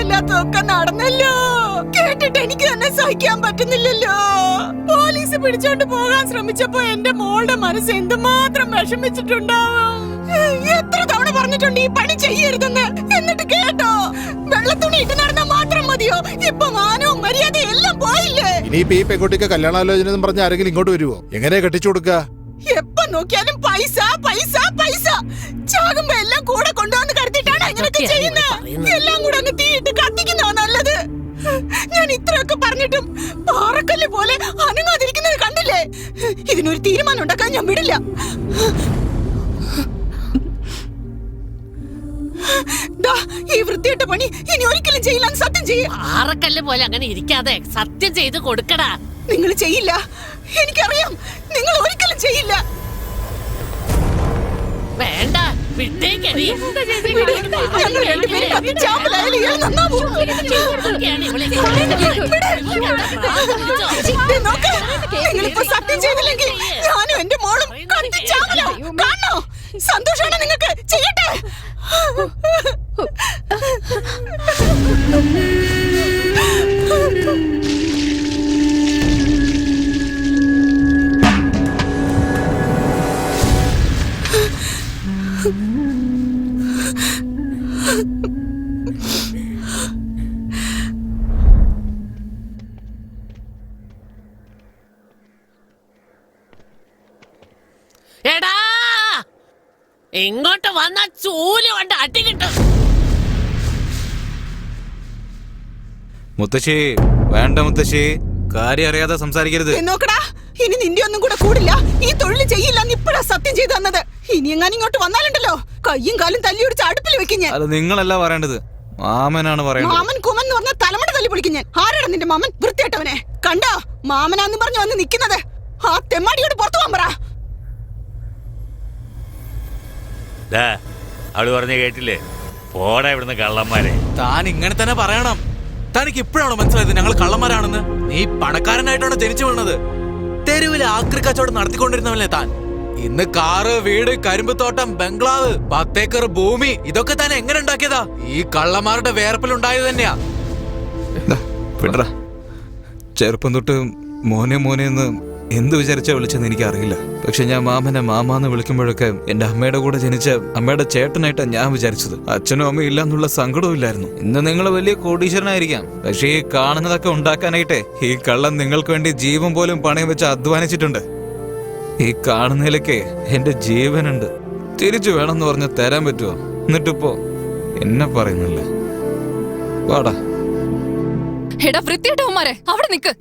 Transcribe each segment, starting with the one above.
പാടില്ലാത്തതൊക്കെ നടന്നല്ലോ. കേട്ടിട്ട് എനിക്ക് തന്നെ സഹിക്കാൻ പറ്റുന്നില്ലല്ലോ. പോലീസ് പിടിച്ചോണ്ട് പോകാൻ ശ്രമിച്ചപ്പോ എന്റെ മോളുടെ മനസ്സ് എന്തുമാത്രം വിഷമിച്ചിട്ടുണ്ടാവും. എത്ര തവണ പറഞ്ഞിട്ടുണ്ട് ഈ പണി ചെയ്യരുതെന്ന്, എന്നിട്ട് കേട്ടോ? വെള്ളത്തുണി ഇട്ട് നടന്നാ മാത്രം മതിയോ? ഇപ്പൊ മാനവും മര്യാദയും എല്ലാം പോയില്ലേ? ഇനിയിപ്പോ ഈ പെൺകുട്ടിക്ക് കല്യാണാലോചന പറഞ്ഞ ആരെങ്കിലും ഇങ്ങോട്ട് വരുവോ? എങ്ങനെയാ കെട്ടിച്ചു കൊടുക്ക? എപ്പോ നോക്കിയാലും പൈസ പൈസ പൈസ. ചാകുമ്പോ എല്ലാം കൂടെ കൊണ്ടുവന്ന് കരുതിട്ടാണ് ഇങ്ങനെയൊക്കെ ചെയ്യുന്നത്. എല്ലാം കൂടെ അങ്ങ് തീയിട്ട് കത്തിക്കുന്നതാ നല്ലത്. ഞാൻ ഇത്രയൊക്കെ പറഞ്ഞിട്ടും പാറക്കല്ല് പോലെ അനങ്ങാതിരിക്കുന്നത് കണ്ടില്ലേ? ഇതിനൊരു തീരുമാനം ഉണ്ടാക്കാൻ ഞാൻ വിടില്ല. ഈ വൃത്തിയിട്ട പണി ഇനി ഒരിക്കലും ചെയ്യില്ല. സത്യം ചെയ്യും. പാറക്കല്ല് പോലെ അങ്ങനെ ഇരിക്കാതെ സത്യം ചെയ്ത് കൊടുക്കടാ. നിങ്ങൾ ചെയ്യില്ല, എനിക്കറിയാം. നിങ്ങൾ ഒരിക്കലും ചെയ്യില്ല. വേണ്ട, വിട്ടേക്കടി. ഞങ്ങൾ രണ്ടുപേരും കത്തിച്ചാമ്പലായാലും ഇയാൾ നന്നാവൂ. നിങ്ങളിപ്പോ സത്യം ചെയ്തില്ലെങ്കിൽ ഞാനും എന്റെ മോളും കത്തിച്ചാമ്പലാവും. കാണണോ? സന്തോഷാണോ നിങ്ങൾക്ക്? ചെയ്യട്ടെ. എടാ, ഇങ്ങോട്ട് വന്ന ചൂല് കൊണ്ട് അടി കിട്ടും. മുത്തശ്ശി വേണ്ട, മുത്തശ്ശി കാര്യം അറിയാതെ സംസാരിക്കരുത്. നോക്കടാ, ഇനി നിന്റെ ഒന്നും കൂടെ കൂടില്ല. ഈ തൊഴിൽ ചെയ്യില്ലെന്ന് ഇപ്പഴാ സത്യം ചെയ്തു തന്നത്. ഇനി എങ്ങാനും ഇങ്ങോട്ട് വന്നാലുണ്ടല്ലോ കയ്യും കാലും തല്ലി ഒടിച്ച് അടുപ്പിൽ വെക്കും ഞാൻ. അത് നിങ്ങളല്ല പറയേണ്ടത്, മാമനാണ് പറയേണ്ടത്. മാമൻ കുമൻ എന്ന് പറഞ്ഞ തലമുറ തല്ലി പൊളിക്കും ഞാൻ. ആരാടാ നിന്റെ മാമൻ? വൃത്തിയായിട്ടവനെ കണ്ടോ? മാമനാന്ന് പറഞ്ഞു വന്ന് നിക്കുന്നത്. ആ തെമ്മാടിയോട് പുറത്തു പോകാൻ പറ. അവള് പറഞ്ഞ കേട്ടില്ലേ? പോടാ ഇവിടുന്ന് കള്ളന്മാരെ. താൻ ഇങ്ങനെ തന്നെ പറയണം. തനിക്ക് ഇപ്പോഴാണോ മനസ്സിലായത് ഞങ്ങൾ കള്ളന്മാരാണെന്ന്? നീ പണക്കാരനായിട്ടാണ് ജനിച്ചു വീണത്. തെരുവിൽ ആക്രി കച്ചവടം നടത്തിക്കൊണ്ടിരുന്നവല്ലേ താൻ. ഇന്ന് കാറ്, വീട്, കരിമ്പ് തോട്ടം, ബംഗ്ലാവ്, 10 ഏക്കർ ഭൂമി, ഇതൊക്കെ താൻ എങ്ങനെ ഉണ്ടാക്കിയതാ? ഈ കള്ളന്മാരുടെ വേർപ്പിലുണ്ടായത് തന്നെയാ. ചെറുപ്പം തൊട്ട് മോനെ മോനെ എന്ന് എന്ത് വിചാരിച്ചാ വിളിച്ചെന്ന് എനിക്കറിയില്ല. പക്ഷെ ഞാൻ മാമനെ മാമാന്ന് വിളിക്കുമ്പോഴൊക്കെ എന്റെ അമ്മയുടെ കൂടെ ജനിച്ച അമ്മയുടെ ചേട്ടനായിട്ടാ ഞാൻ വിചാരിച്ചത്. അച്ഛനും അമ്മയും ഇല്ലാന്നുള്ള സങ്കടവും ഇല്ലായിരുന്നു. ഇന്ന് നിങ്ങൾ വലിയ കോടീശ്വരനായിരിക്കാം, പക്ഷെ ഈ കാണുന്നതൊക്കെ ഉണ്ടാക്കാനായിട്ടേ ഈ കള്ളൻ നിങ്ങൾക്ക് വേണ്ടി ജീവൻ പോലും പണയം വെച്ച് അധ്വാനിച്ചിട്ടുണ്ട്. ഈ കാണുന്നതിലൊക്കെ എന്റെ ജീവനുണ്ട്. തിരിച്ചു വേണമെന്ന് പറഞ്ഞ് തരാൻ പറ്റുമോ? എന്നിട്ടിപ്പോ എന്നെ പറയുന്നില്ല. വാടാ. എടാ വൃത്തിയായിട്ടവന്മാരെ, അവിടെ നിക്ക്.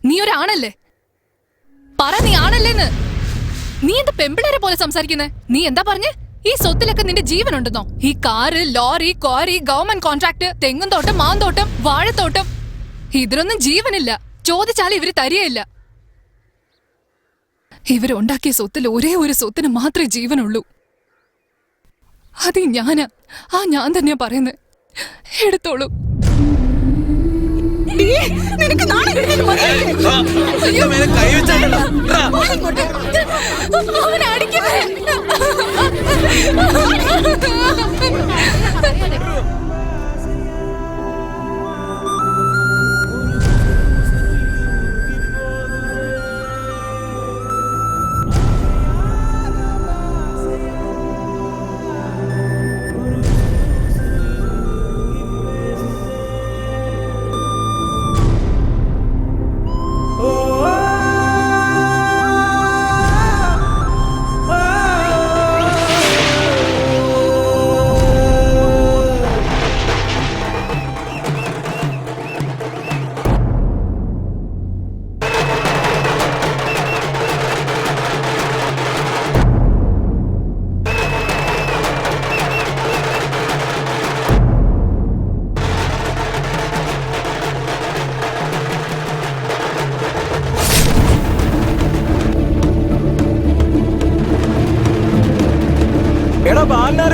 നീ ഒരാണല്ലേ? പറ, നീ ആണല്ലേന്ന്. നീ എന്താ പെമ്പിളരെ പോലെ സംസാരിക്കുന്നേ? നീ എന്താ പറഞ്ഞേ? ഈ സ്വത്തിലൊക്കെ നിന്റെ ജീവനുണ്ടെന്നോ? ഈ car, lorry, quarry, government contract, തെങ്ങും തോട്ടം, മാന്തോട്ടം, വാഴത്തോട്ടം, ഇതിലൊന്നും ജീവനില്ല. ചോദിച്ചാൽ ഇവര് തരികയില്ല. ഇവരുണ്ടാക്കിയ സ്വത്തിൽ ഒരേ ഒരു സ്വത്തിന് മാത്രമേ ജീവനുള്ളൂ. അത് ഞാനാ. ഞാൻ തന്നെയാ പറയുന്നത്. എടുത്തോളൂ. നിനക്ക് നാളെ അവനെ അടിക്കുന്നേ.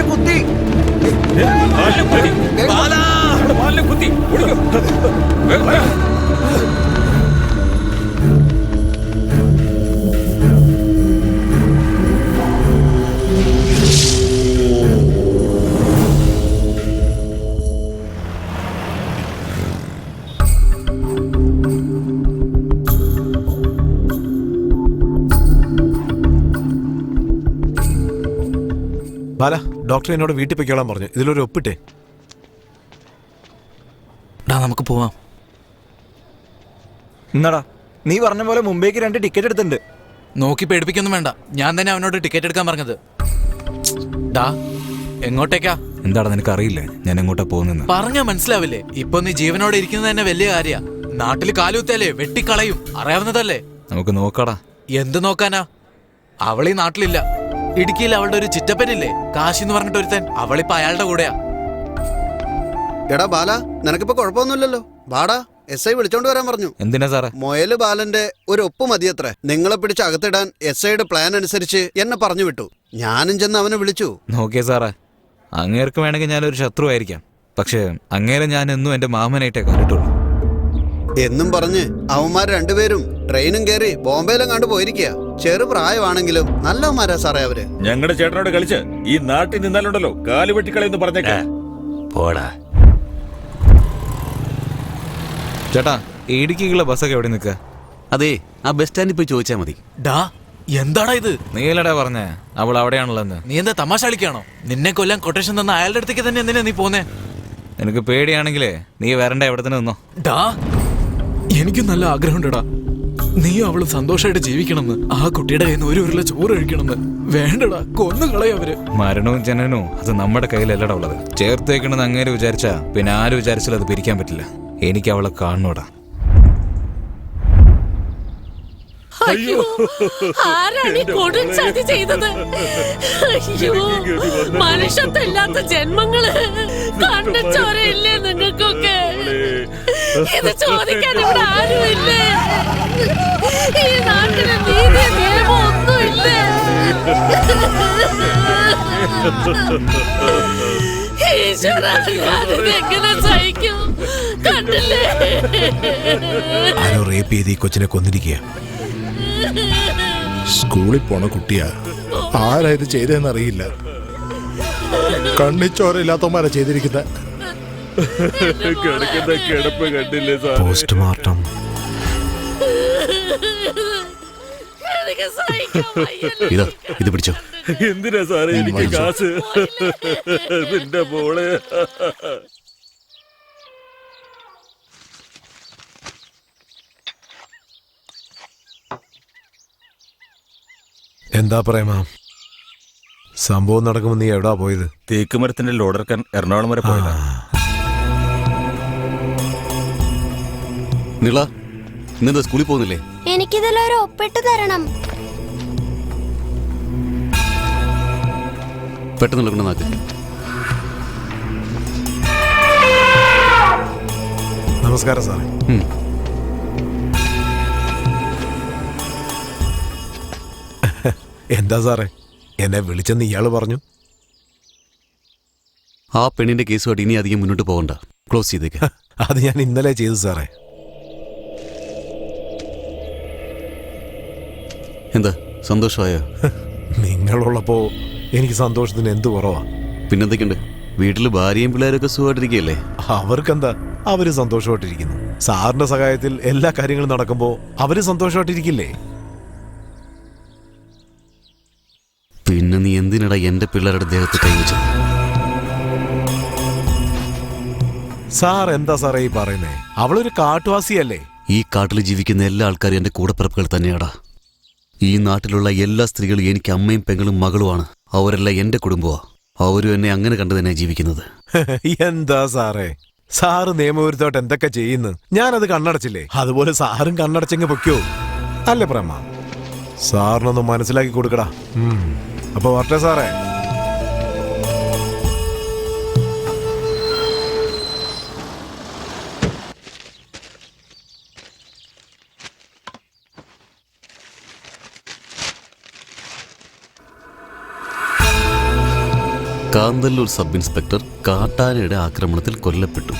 കുത്തി ബാല, ഡോക്ടർ എന്നോട് വീട്ടിൽ പൊയ്ക്കോളാൻ പറഞ്ഞു. ഇതിലൊരു ഒപ്പിട്ടേ. നമുക്ക് പോവാം. എന്നാടാ നീ പറഞ്ഞ പോലെ മുംബൈക്ക് 2 ടിക്കറ്റ് എടുത്തിട്ടുണ്ട്. നോക്കി പേടിപ്പിക്കൊന്നും വേണ്ട, ഞാൻ തന്നെ അവനോട് ടിക്കറ്റ് എടുക്കാൻ പറഞ്ഞത്. ഡാ, എങ്ങോട്ടേക്കാ? എന്താടാ, നിനക്ക് അറിയില്ലേ ഞാൻ എങ്ങോട്ടാ പോകുന്നെന്ന്? പറഞ്ഞാ മനസ്സിലാവില്ലേ? ഇപ്പൊ നീ ജീവനോടെ ഇരിക്കുന്നത് തന്നെ വലിയ കാര്യ. നാട്ടില് കാലുകുത്തല്ലേ, വെട്ടിക്കളയും, അറിയാവുന്നതല്ലേ. നമുക്ക് നോക്കാടാ. എന്ത് നോക്കാനാ? അവളീ നാട്ടിലില്ല. ഇടുക്കിയിൽ അവളുടെ ഒരു ചിറ്റപ്പനില്ലേ, കാശി എന്ന് പറഞ്ഞിട്ട് ഒരുത്തൻ, അവളിപ്പോ അയാളുടെ കൂടെയാ. എടാ ബാല, നിനക്കിപ്പോ കുഴപ്പമൊന്നുമില്ലല്ലോ. ബാടാ, SI വിളിച്ചോണ്ട് വരാൻ പറഞ്ഞു. എന്തിനാ സാറേ? മൊയല് ബാലന്റെ ഒരു ഒപ്പ് മതിയത്രേ. നിങ്ങളെ പിടിച്ച് അകത്തിടാൻ SIയുടെ പ്ലാൻ അനുസരിച്ച് എന്നെ പറഞ്ഞു വിട്ടു. ഞാനും ചെന്ന് അവനെ വിളിച്ചു. നോക്കിയേ സാറേ, അങ്ങേർക്ക് വേണമെങ്കിൽ ഞാനൊരു ശത്രു ആയിരിക്കാം, പക്ഷെ അങ്ങേരെ ഞാൻ എന്നും എന്റെ മാമനായിട്ടേ കണ്ടിട്ടുള്ളൂ. എന്നും പറഞ്ഞ് അവന്മാർ രണ്ടുപേരും ട്രെയിനും കയറി ബോംബെയിലെങ്ങാണ്ട് പോയിരിക്കുക. ചെറുപ്രായമാണെങ്കിലും നല്ലവന്മാരാ സാറേ അവര്. ഞങ്ങളുടെ ചേട്ടനോട് കളിച്ച് ഈ നാട്ടിൽ നിന്നാലുണ്ടല്ലോ കാല് വെട്ടിക്കളയെന്ന് പറഞ്ഞേക്കാ. പോടാ ചേട്ടാ, ഇടുക്കിക്കുള്ള ബസ്സൊക്കെ എവിടെ നിൽക്കുക? അതെ, ആ ബസ് സ്റ്റാൻഡിൽ പോയി ചോദിച്ചാൽ മതി. ഡാ, എന്താടാ ഇത്? നീലടാ പറഞ്ഞേ അവൾ അവിടെയാണല്ലോ. നീ എന്താ തമാശ കളിക്കാണോ? നിന്നെ കൊല്ലാൻ കൊട്ടേഷൻ തന്ന അയാളുടെ അടുത്തേക്ക് തന്നെ എന്തിനാ നീ പോന്നേ? നിനക്ക് പേടിയാണെങ്കിലേ നീ വരണ്ട, എവിടെ തന്നെ നിന്നോ. ഡാ, എനിക്ക് നല്ല ആഗ്രഹമുണ്ടടാ, നീയും അവളും സന്തോഷമായിട്ട് ജീവിക്കണമെന്ന്. ആ കുട്ടിയുടെ കയ്യിൽ നിന്ന് ഒരു ഉരുള ചോറ് കഴിക്കണമെന്ന്. വേണ്ടടാ, കൊന്നുകളയവര്. മരണവും ജനനവും അത് നമ്മുടെ കയ്യിലല്ലടാ ഉള്ളത്. ചേർത്ത് വെക്കണമെന്ന് അങ്ങേര് വിചാരിച്ചാ പിന്നെ ആര് വിചാരിച്ചാലും അത് പിരിക്കാൻ പറ്റില്ല. എനിക്ക് അവളെ കാണണോടാ. അയ്യോ, ആരാണ് ഈ കൊടും ചതി ചെയ്തത്? അയ്യോ, മനുഷ്യത്വമില്ലാത്ത ജന്മങ്ങള്. കണ്ണച്ചോരയില്ലേ നിങ്ങൾക്കൊക്കെ? ഇത് ചോദിക്കാൻ ഇവിടെ ആരുമില്ലേ? ഈ നാട്ടിലെ നീതി നിയമം ഒന്നുമില്ലേ? ഈശ്വരാ, ഞാനിതെങ്ങനെ സഹിക്കും? കണ്ടില്ലേ, ആരോ റേപ്പ് ചെയ്ത് ഈ കൊച്ചിനെ കൊന്നിരിക്കുക. സ്കൂളിൽ പോണ കുട്ടിയാ. ആരാ ഇത് ചെയ്തതെന്നറിയില്ല. കണ്ണിച്ചോരയില്ലാത്തവന്മാരാ ചെയ്തിരിക്കുന്നത്. കിടപ്പ് കണ്ടില്ലേ സാർ? പോസ്റ്റ്മോർട്ടം. എനിക്ക് സഹിക്കാൻ വയ്യല്ലോ. ഇതാ, ഇത് പിടിച്ചോ. എന്തിനാ സാറേ എനിക്ക് കാശ്? നിന്റെ മോളെ എന്താ പ്രേമ, സംഭവം നടക്കുമ്പോ നീ എവിടാ പോയത്? തേക്കുമരത്തിന്റെ ലോഡർക്കാൻ എറണാകുളം വരെ പോയതാ. നിള, ഇന്നെന്താ സ്കൂളിൽ പോകുന്നില്ലേ? എനിക്കിതിലൊരു ഒപ്പിട്ട് തരണം. പെട്ടെന്ന് നടക്കണ നാക്ക്. നമസ്കാരം സാറേ. എന്താ സാറേ, എന്നെ വിളിച്ചെന്ന് ഇയാള് പറഞ്ഞു. ആ പെണ്ണിന്റെ കേസുമായിട്ട് ഇനി അധികം മുന്നോട്ട് പോകണ്ട, ക്ലോസ് ചെയ്തേക്ക്. അത് ഞാൻ ഇന്നലെ ചെയ്തു സാറേ. എന്താ, സന്തോഷമായോ? നിങ്ങളുള്ളപ്പോ എനിക്ക് സന്തോഷത്തിന് എന്ത് കുറവാ? പിന്നെന്തൊക്കെയുണ്ട്, വീട്ടില് ഭാര്യയും പിള്ളേരൊക്കെ സുഖമായിട്ടിരിക്കുകയല്ലേ? അവർക്കെന്താ, അവര് സന്തോഷമായിട്ടിരിക്കുന്നു. സാറിന്റെ സഹായത്തിൽ എല്ലാ കാര്യങ്ങളും നടക്കുമ്പോ അവര് സന്തോഷമായിട്ടിരിക്കില്ലേ? പിന്നെ നീ എന്തിനടാ എന്റെ പിള്ളേരുടെ ദേഹത്ത് കൈവച്ചത്? സാർ എന്താ സാറേ ഈ പറയുന്നേ? അവളൊരു കാട്ടുവാസിയല്ലേ? ഈ കാട്ടിൽ ജീവിക്കുന്ന എല്ലാ ആൾക്കാരും എന്റെ കൂടപ്പിറപ്പുകൾ തന്നെയാടാ. ഈ നാട്ടിലുള്ള എല്ലാ സ്ത്രീകളും എനിക്ക് അമ്മയും പെങ്ങളും മകളുമാണ്. അവരെല്ലാം എന്റെ കുടുംബമാ. അവരും എന്നെ അങ്ങനെ കണ്ടു തന്നെ ജീവിക്കുന്നത്. എന്താ സാറേ, സാറ് നിയമവിരുദ്ധമായിട്ട് എന്തൊക്കെ ചെയ്യുന്നു? ഞാനത് കണ്ണടച്ചില്ലേ? അതുപോലെ സാറും കണ്ണടച്ചെങ്കിൽ പൊയ്ക്കോ. അല്ലേ പ്രേമ? സാറിനൊന്ന് മനസ്സിലാക്കി കൊടുക്കടാ. അപ്പൊ വരട്ടെ സാറേ. കാന്തല്ലൂർ സബ് ഇൻസ്പെക്ടർ കാട്ടാനയുടെ ആക്രമണത്തിൽ കൊല്ലപ്പെട്ടു.